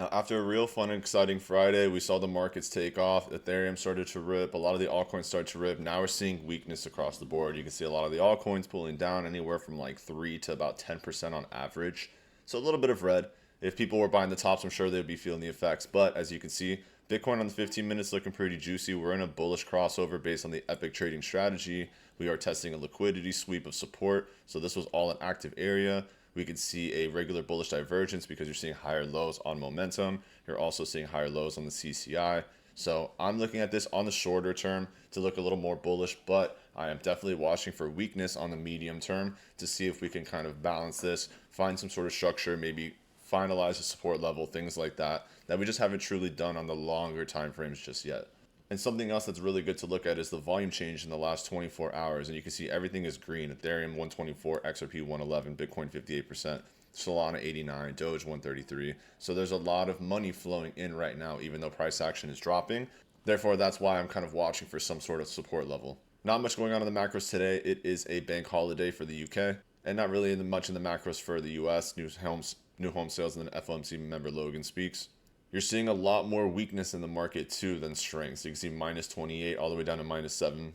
Now, after a real fun and exciting Friday, we saw the markets take off. Ethereum started to rip. A lot of the altcoins started to rip. Now we're seeing weakness across the board. You can see a lot of the altcoins pulling down anywhere from like 3 to about 10% on average. So a little bit of red. If people were buying the tops, I'm sure they'd be feeling the effects. But as you can see, Bitcoin on the 15 minutes looking pretty juicy. We're in a bullish crossover based on the EPIQ trading strategy. We are testing a liquidity sweep of support. So this was all an active area. We could see a regular bullish divergence because you're seeing higher lows on momentum. You're also seeing higher lows on the CCI. So I'm looking at this on the shorter term to look a little more bullish, but I am definitely watching for weakness on the medium term to see if we can kind of balance this, find some sort of structure, maybe finalize a support level, things like that, that we just haven't truly done on the longer time frames just yet. And something else that's really good to look at is the volume change in the last 24 hours. And you can see everything is green. Ethereum 124, XRP 111, Bitcoin 58%, Solana 89, Doge 133. So there's a lot of money flowing in right now, even though price action is dropping. Therefore, that's why I'm kind of watching for some sort of support level. Not much going on in the macros today. It is a bank holiday for the UK, and not really much in the macros for the US. New home sales, and then FOMC member Logan speaks. You're seeing a lot more weakness in the market too than strength. So you can see minus 28 all the way down to minus 7.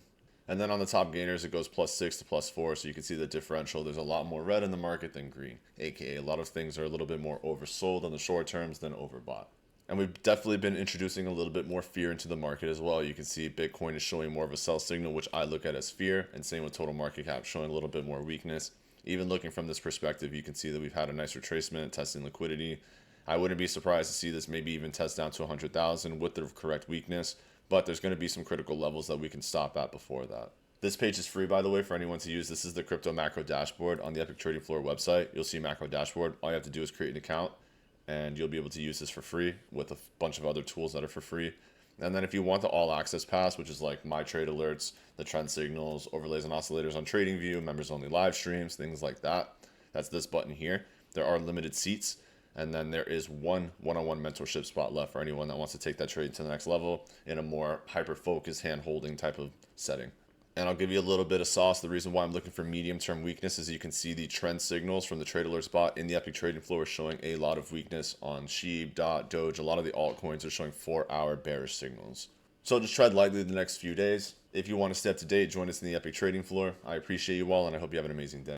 And then on the top gainers, it goes plus 6 to plus 4. So you can see the differential. There's a lot more red in the market than green, aka a lot of things are a little bit more oversold on the short terms than overbought. And we've definitely been introducing a little bit more fear into the market as well. You can see Bitcoin is showing more of a sell signal, which I look at as fear, and same with total market cap showing a little bit more weakness. Even looking from this perspective, you can see that we've had a nice retracement, testing liquidity. I wouldn't be surprised to see this maybe even test down to 100,000 with the correct weakness, but there's going to be some critical levels that we can stop at before that. This page is free, by the way, for anyone to use. This is the crypto macro dashboard on the EPIQ Trading Floor website. You'll see macro dashboard. All you have to do is create an account, and you'll be able to use this for free with a bunch of other tools that are for free. And then if you want the all access pass, which is like my trade alerts, the trend signals, overlays and oscillators on TradingView, members only live streams, things like that, that's this button here. There are limited seats. And then there is one-on-one mentorship spot left for anyone that wants to take that trade to the next level in a more hyper-focused hand-holding type of setting. And I'll give you a little bit of sauce. The reason why I'm looking for medium-term weakness is you can see the trend signals from the trade alert spot in the EPIQ Trading Floor showing a lot of weakness on SHIB, DOT, Doge. A lot of the altcoins are showing 4-hour bearish signals. So just tread lightly the next few days. If you want to stay up to date, join us in the EPIQ Trading Floor. I appreciate you all, and I hope you have an amazing day.